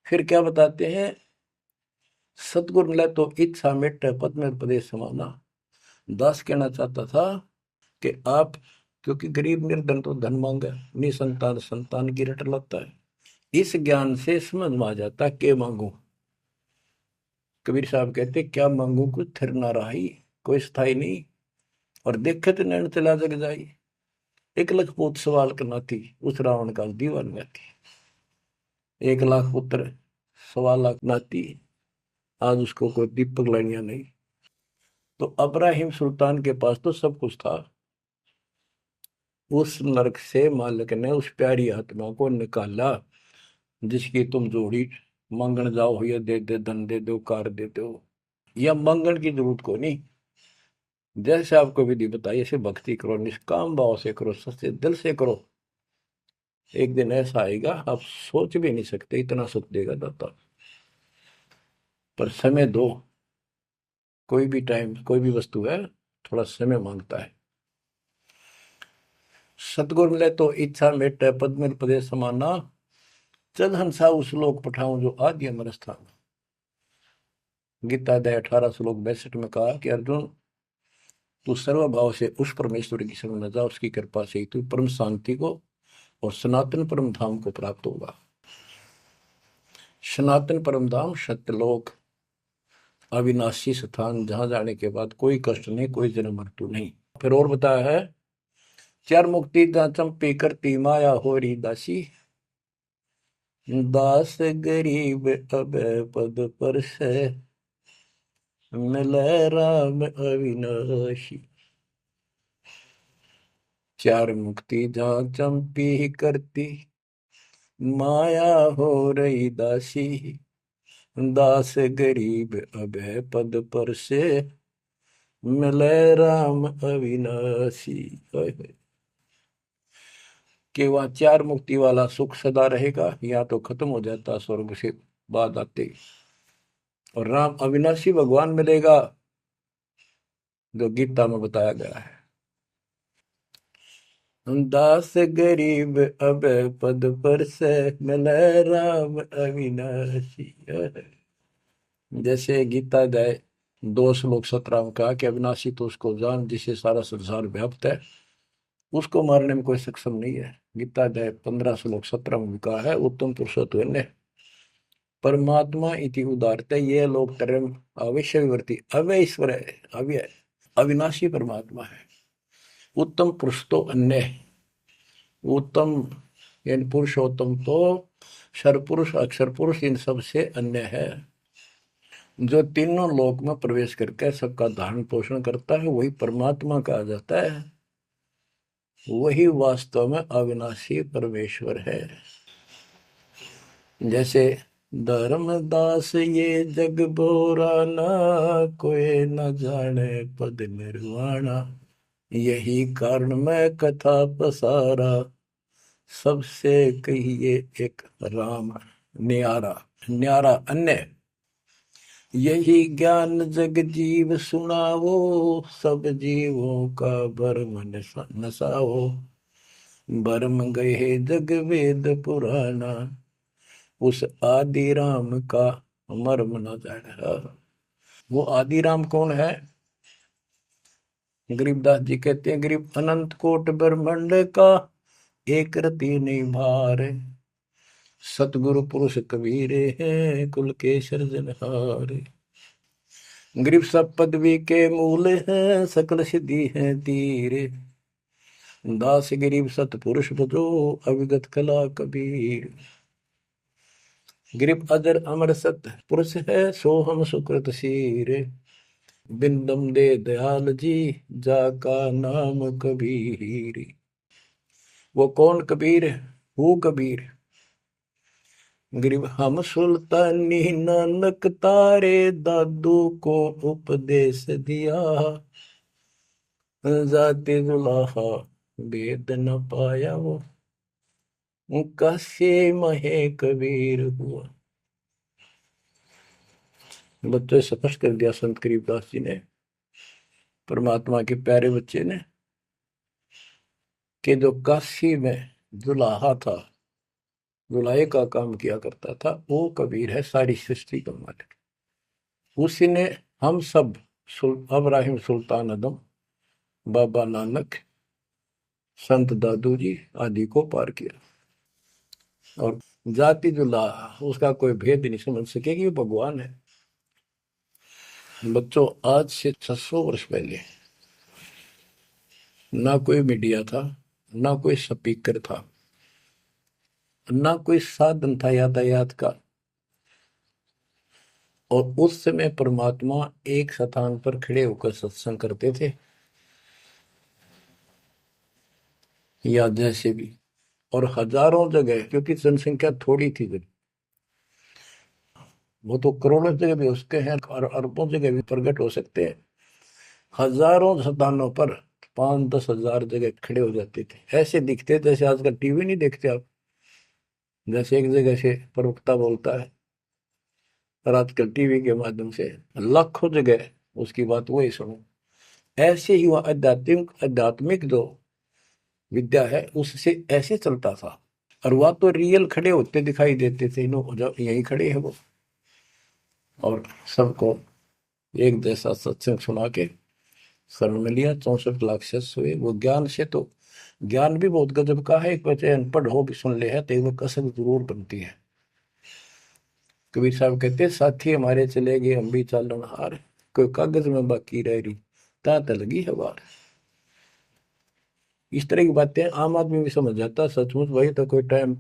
फिर क्या बताते हैं, सतगुरु मिला तो इच्छा मिट पद में प्रदेश समाना। दास कहना चाहता था कि आप, क्योंकि गरीब निर्धन तो धन मांगे, निसंतान संतान की रट लगता है, इस ज्ञान से समझ में आ जाता के मांगू। कबीर साहब कहते क्या मांगू कुछ थिर ना रही, कोई स्थाई नहीं, और देखे तो नैन चला जग जाई, एक लख पूत सवाल करना थी, उस रावण का दीवान गाती, 1 लाख पुत्र 1.25 लाख नाती, आज उसको कोई दीपक लानिया नहीं। तो अब्राहिम सुल्तान के पास तो सब कुछ था, उस नरक से मालिक ने उस प्यारी आत्मा को निकाला, जिसकी तुम जोड़ी मांगण जाओ, या दे दे धन दे दो कार दे दो, या मांगण की जरूरत को नहीं। जैसे आपको विधि बताई ऐसे भक्ति करो, निष्काम भाव से करो, सच्चे दिल से करो, एक दिन ऐसा आएगा आप सोच भी नहीं सकते, इतना सुख देगा दाता। पर समय दो, कोई भी टाइम कोई भी वस्तु है थोड़ा समय मांगता है। सतगुर मिले तो इच्छा मेट पद में प्रदेश समाना, चल हंसा उस लोक पठाऊं जो आदि अमर स्थान। गीता अध्याय 18 श्लोक 62 में कहा कि अर्जुन, तू सर्वभाव से उस परमेश्वर की शरण में जा, उसकी कृपा से तू परम शांति को और सनातन परम धाम को प्राप्त होगा। सनातन परम धाम सत्यलोक, अविनाशी स्थान, जहां जाने के बाद कोई कष्ट नहीं, कोई जन्म मृत्यु नहीं। फिर और बताया है, चार मुक्ति चंपी करती माया होरी दासी, दास गरीब अब पद पर से मिले राम अविनाशी। चार मुक्ति जहां चंपी करती माया हो रही दासी, दास गरीब अब पद पर से मिले राम अविनाशी। कि वह चार मुक्ति वाला सुख सदा रहेगा, या तो खत्म हो जाता स्वर्ग से बाद आते, और राम अविनाशी भगवान मिलेगा, जो गीता में बताया गया है। दास गरीब अब पद पर से मिले राम अविनाशी। जैसे गीता अध्याय 2 श्लोक 17 में कहा कि अविनाशी तो उसको जान जिसे सारा संसार व्याप्त है, उसको मारने में कोई सक्षम नहीं है। गीता अध्याय 15 श्लोक 17 में भी कहा है उत्तम पुरुषोत्तम परमात्मा इति उदारते ये लोग तरम अवश्य विवर्ती अव्यय ईश्वर है, अव्यय अविनाशी परमात्मा है। उत्तम पुरुष तो अन्य है। उत्तम यानी पुरुषोत्तम तो सर्वपुरुष अक्षर पुरुष इन सब से अन्य है। जो तीनों लोक में प्रवेश करके सबका धारण पोषण करता है वही परमात्मा कहा जाता है। वही वास्तव में अविनाशी परमेश्वर है। जैसे धर्मदास ये जग बोरा ना कोई न जाने पद निर्वाणा, यही कारण मैं कथा पसारा सबसे कहिए एक राम न्यारा। न्यारा अन्य यही ज्ञान जग जीव सुनावो, सब जीवों का भरम नसाओ, भरम गए जग वेद पुराना, उस आदि राम का मर्म न जाना। वो आदि राम कौन है? गरीबदास जी कहते हैं गरीब अनंत कोट ब्रह्मांड का एक रति नहीं भार, सतगुरु पुरुष कबीरे हैं कुल के सृजनहार। गरीब सब पदवी के मूल हैं सकल सिद्धि है तीर, दास गरीब सतपुरुष भजो अविगत कला कबीर। गरीब अजर अमर सत पुरुष है सो हम सुकृत शीर, बिंदम दे दयाल जी जाका नाम कबीर। वो कौन कबीर? वो कबीर गरीब हम सुल्तानी नानक तारे दादू को उपदेश दिया, जाते जुलाहा वेद न पाया वो कैसे महे कबीर हुआ। बच्चों स्पष्ट कर दिया संत गरीबदास जी ने, परमात्मा के प्यारे बच्चे ने, कि जो काशी में जुलाहा था, जुलाहे का काम किया करता था, वो कबीर है सारी सृष्टि का मालिक। उसी ने हम सब अब्राहिम सुल्तान आदम, बाबा नानक, संत दादू जी आदि को पार किया। और जाति जुलाहा उसका कोई भेद नहीं समझ सके कि वो भगवान है। बच्चों आज से 600 वर्ष पहले ना कोई मीडिया था, ना कोई स्पीकर था, ना कोई साधन था यातायात का, और उस समय परमात्मा एक स्थान पर खड़े होकर सत्संग करते थे या जैसे भी, और हजारों जगह, क्योंकि जनसंख्या थोड़ी थी जब, वो तो करोड़ों जगह भी उसके हैं और अरबों जगह भी प्रकट हो सकते हैं। हजारों स्थानों पर 5-10 हजार जगह खड़े हो जाते थे, ऐसे दिखते जैसे आजकल टीवी नहीं देखते आप, जैसे एक जगह से प्रवक्ता बोलता है और आजकल टीवी के माध्यम से लाखों जगह उसकी बात वही सुनो। ऐसे ही वह आध्यात्मिक आध्यात्मिक जो विद्या है उससे ऐसे चलता था। और वह तो रियल खड़े होते दिखाई देते थे, यही खड़े है वो, और सबको एक जैसा सत्संग सुना के शरण में लिया। 64 लाख शिष्य हुए। वो ज्ञान से तो ज्ञान भी बहुत गजब का है। एक बच्चे अनपढ़ हो भी सुन ले है तो वो कसक जरूर बनती है। कबीर साहब कहते साथी हमारे चले गए हम भी चालन हार, कोई कागज में बाकी रह रही ता लगी है बार। इस तरह की बातें आम आदमी भी समझ जाता। सचमुच वही तो कोई टाइम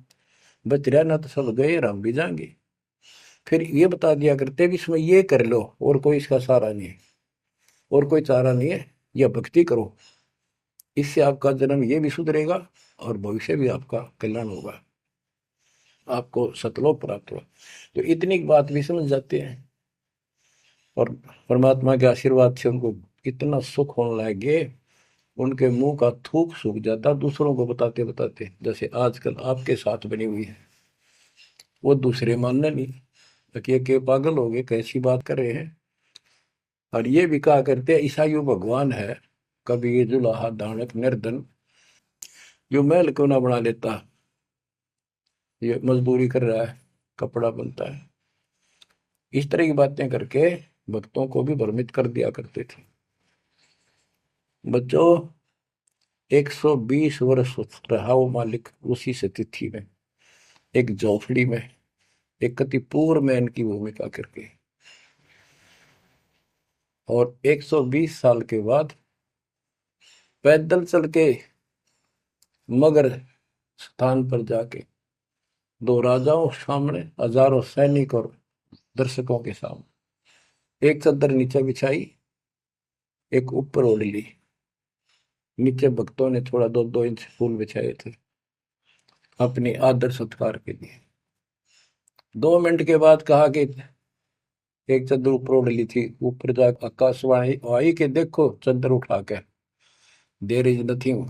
बच रहा ना तो सब गए और हम भी जाएंगे। फिर ये बता दिया करते कि इसमें ये कर लो और कोई इसका सहारा नहीं है और कोई चारा नहीं है, यह भक्ति करो, इससे आपका जन्म ये भी सुधरेगा और भविष्य भी आपका कल्याण होगा, आपको सतलोक प्राप्त होगा। तो इतनी बात भी समझ जाते हैं और परमात्मा के आशीर्वाद से उनको इतना सुख होने लगे, उनके मुंह का थूक सूख जाता दूसरों को बताते बताते। जैसे आजकल आपके साथ बनी हुई है, वो दूसरे मानने नहीं कि पागल हो गए कैसी बात कर रहे हैं। और ये भी कहा करते ईसाइयों भगवान है, कबीर जुलाहा दानक निर्धन, जो महल क्यों ना बना लेता, ये मजदूरी कर रहा है, कपड़ा बनता है। इस तरह की बातें करके भक्तों को भी भ्रमित कर दिया करते थे। बच्चों 120 वर्ष रहा वो मालिक उसी से तिथि में, एक झोपड़ी में, एक कति पूर्व में इनकी भूमिका करके। और 120 साल के बाद पैदल चल के मगर स्थान पर जाके दो राजाओं सामने, हजारों सैनिक और दर्शकों के सामने एक चादर नीचे बिछाई, एक ऊपर ओढ़ ली। नीचे भक्तों ने थोड़ा 2-2 इंच फूल बिछाए थे अपनी आदर सत्कार के लिए। 2 मिनट के बाद कहा कि एक चादर ऊपर ओढ़ ली थी, ऊपर जाकर आकाशवाणी आई कि देखो चादर उठा के, देर इज नथिंग।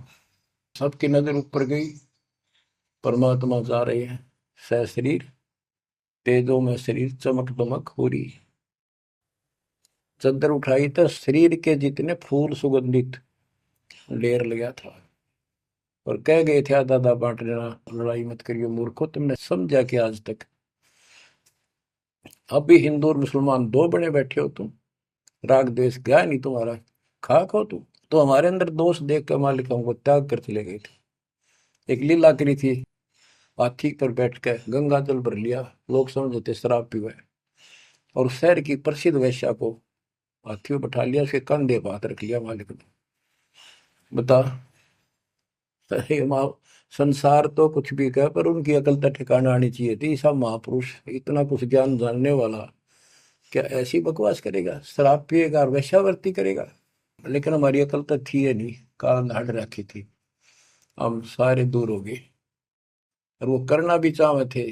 सबकी नजर ऊपर गई, परमात्मा जा रहे हैं सशरीर, तेजों में शरीर चमक दमक हो रही। चादर उठाई तो शरीर के जितने फूल सुगंधित ढेर लगा था। और कह गए थे दादा बांट लेना, लड़ाई मत करियो मूर्खो, तुमने समझा कि आज तक अभी हिंदू और मुसलमान दो बने बैठे हो तुम, राग द्वेष गया नहीं तुम्हारा, खाक हो तुम। तो हमारे अंदर दोष देख कर मालिक हमको त्याग कर चले गए थे। एक लीला करी थी, हाथी पर बैठ कर गंगा जल भर लिया, लोग समझते शराब पीवा है, और शहर की प्रसिद्ध वैश्या को हाथी में बैठा लिया, उसके कंधे पर हाथ रख लिया मालिक ने। बता, अरे माँ, संसार तो कुछ भी कहे पर उनकी अकल तो ठिकाना आनी चाहिए थी। सब महापुरुष इतना कुछ ज्ञान जानने वाला क्या ऐसी बकवास करेगा, शराब पिएगा और वेश्यावृत्ति करेगा। लेकिन हमारी अकल तो थी है नहीं, काल हट रखी थी, हम सारे दूर हो गए। और वो करना भी चाहे थे।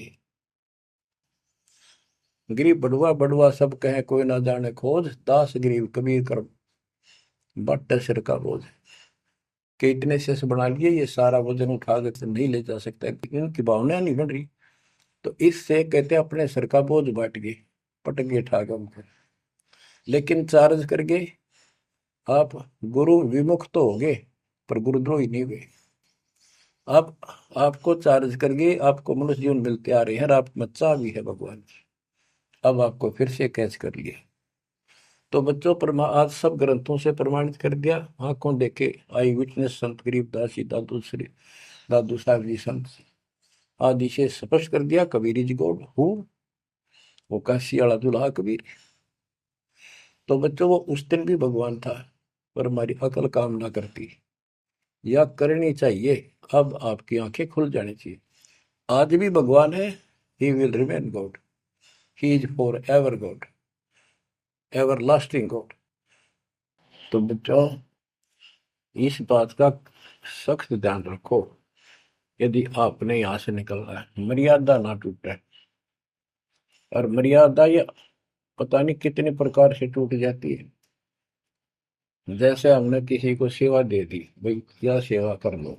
गरीब बड़ुआ बड़ुआ सब कहे कोई ना जाने खोज, दास गरीब कबीर कर बट सिर का बोझ। कि इतने शेष बना लिए, ये सारा वजन उठा कर नहीं ले जा सकता, इनकी भावना नहीं बन रही। तो इससे कहते अपने सिर का बोझ बांट गए, पटक गए उठा के उनको। लेकिन चार्ज करके आप गुरु विमुख तो हो गए, पर गुरुद्रोही नहीं हुए। आप आपको चार्ज करके आपको मनुष्य जीवन मिलते आ रहे हैं, और आप बच्चा भी है भगवान। अब आपको फिर से कैच कर लिया। तो बच्चों आज सब ग्रंथों से प्रमाणित कर दिया, आंखों देखे आई विटनेस संत गरीबदास जी, दादू श्री दादू साहब जी संत आदि से स्पष्ट कर दिया। कबीर जी गॉड हूँ, वो काशी वाला दुल्हा कबीर। तो बच्चों वो उस दिन भी भगवान था, पर हमारी अकल काम ना करती, या करनी चाहिए। अब आपकी आंखें खुल जानी चाहिए। आज भी भगवान है, he will remain God, he is for ever God, ever lasting God. तो बच्चों इस बात का सख्त ध्यान रखो, यदि आपने यहां से निकलना है, मर्यादा ना टूटे। और मर्यादा ये पता नहीं कितने प्रकार से टूट जाती है। जैसे हमने किसी को सेवा दे दी, भाई क्या सेवा कर लो,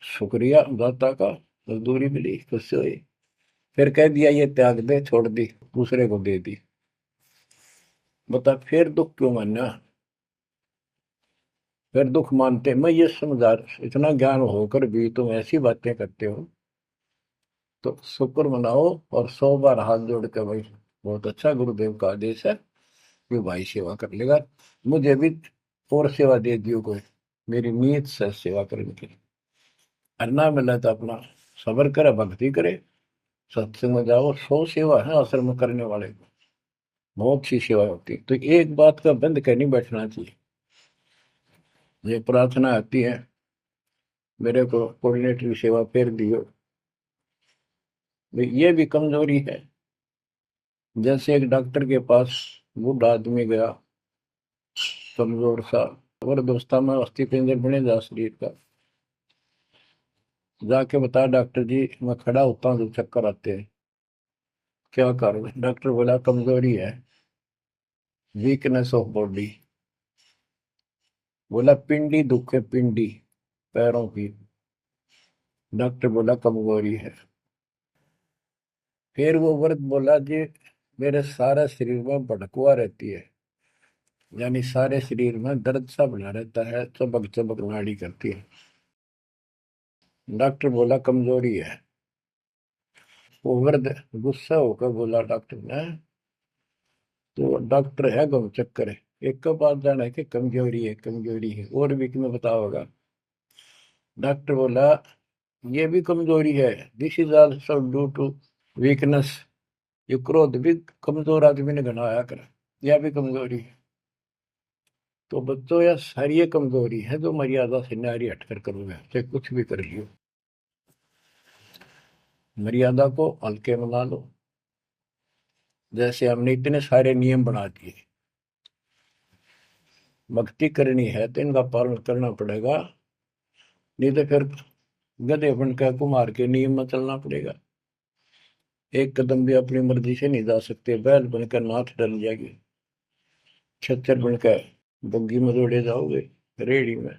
शुक्रिया दाता का, मजदूरी मिली खुश हुई, फिर कह दिया ये त्याग दे, छोड़ दी, दूसरे को दे दी। बता फिर दुख क्यों मानना, फिर दुख मानते। मैं ये समझा, इतना ज्ञान होकर भी तुम ऐसी बातें करते हो, तो शुक्र मनाओ और 100 बार हाथ जोड़ के भाई बहुत अच्छा, गुरुदेव का आदेश है कि भाई सेवा कर लेगा, मुझे भी और सेवा दे दियो कोई, मेरी नीयत से सेवा करने की। अन्ना मिला तो अपना सबर करे, भक्ति करे, सत्संग में जाओ। 100 सेवा है आश्रम में करने वाले को, बहुत सी सेवा होती है। तो एक बात का बंद कर नहीं बैठना चाहिए। ये प्रार्थना आती है, मेरे को कोऑर्डिनेटर सेवा फेर दियो, ये भी कमजोरी है। जैसे एक डॉक्टर के पास बूढ़ा आदमी गया, कमजोर सा, अवस्था में, अस्थि पिंजर बने जा शरीर का, जाके बता डॉक्टर जी मैं खड़ा होता हूँ तो चक्कर आते हैं, क्या करूँ। डॉक्टर बोला कमजोरी है, वीकनेस ऑफ बॉडी। बोला पिंडी दुख है, पिंडी पैरों की। डॉक्टर बोला कमजोरी है। फिर वो व्रत बोला जी मेरे सारे शरीर में भड़कुआ रहती है, यानी सारे शरीर में दर्द सा बना रहता है, चबक चबक नाड़ी करती है। डॉक्टर बोला कमजोरी है। वो वृद्ध गुस्सा होकर बोला डॉक्टर ने तो डॉक्टर है गम चक्कर है, एक का बात जाना है कि कमजोरी है कमजोरी है, और भी तुम्हें बताओगा। डॉक्टर बोला ये भी कमजोरी है, this is also due to weakness. ये क्रोध भी कमजोर आदमी ने घना आया कर, यह भी कमजोरी है। तो बच्चों यह सारी ये कमजोरी है जो मर्यादा से नारी हटकर करोगे, चाहे कुछ भी कर लियो। मर्यादा को हल्के में ला लो। जैसे हमने इतने सारे नियम बना दिए, भक्ति करनी है तो इनका पालन करना पड़ेगा, नहीं तो फिर गधे बनकर कुमार के नियम में चलना पड़ेगा। एक कदम भी अपनी मर्जी से नहीं जा सकते, बैल बनकर नाथ डल जाएगी, छच्चर बनकर बग्गी में दौड़े जाओगे रेड़ी में,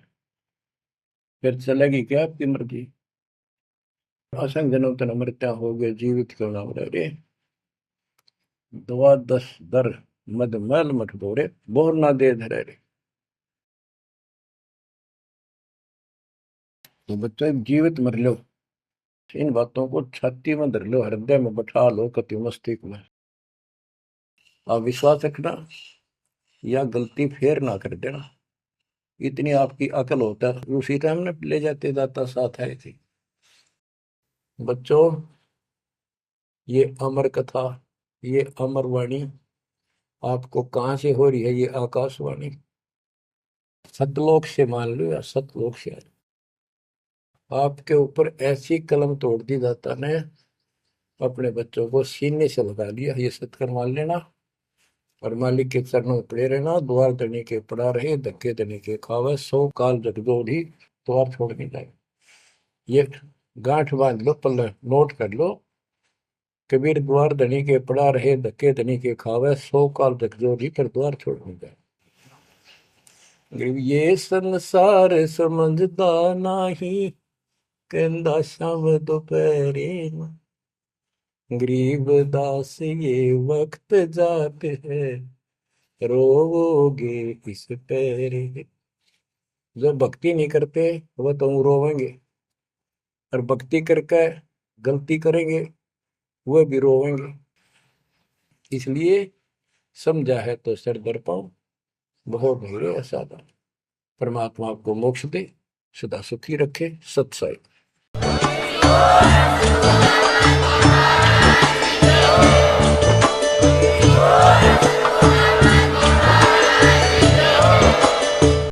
फिर चलेगी क्या आपकी मर्जी। असंग जन्म तन मृत्या हो गए जीवित क्यों ना रे, दुआ दस दर मद मैल मठ बोरे, बोर ना दे धरे रे। तो बच्चों जीवित मर लो, इन बातों को छाती में धर लो, हृदय में बैठा लो, कति मस्तिष्क में। आप विश्वास रखना, या गलती फेर ना कर देना, इतनी आपकी अकल होता है। उसी टाइम ने ले जाते जाता साथ है थी। बच्चों ये अमर कथा, ये अमर वाणी आपको कहां से हो रही है? ये आकाशवाणी सतलोक से, मान लो, या सतलोक से आपके ऊपर ऐसी कलम तोड़ दी दाता ने, अपने बच्चों को सीने से लगा लिया। ये सत्कर मान लेना, और मालिक के चरणों में पड़े रहना। द्वार धनी के पड़ा रहे, धक्के धनी के खावे, 100 काल जगदोड़ी द्वार छोड़ नहीं जाए। ये गांठ बांध लो, पल्ले नोट कर लो। कबीर द्वार धनी के पड़ा रहे, धक्के धनी के खावे, 100 काल जगदोड़ी पर द्वार छोड़ नहीं जाए। ये संसार समझदा नाही, कहंदा शाम दोपहरे, गरीब दास ये वक्त जाते है, रोवोगे इस पैरे। जो भक्ति नहीं करते वह तो रोवेंगे, और भक्ति करके गलती करेंगे वह भी रोवेंगे। इसलिए समझा है तो सर दर पाओ, बहुत मेरे असाधा। परमात्मा आपको मोक्ष दे, सदा सुखी रखे। सत्संग।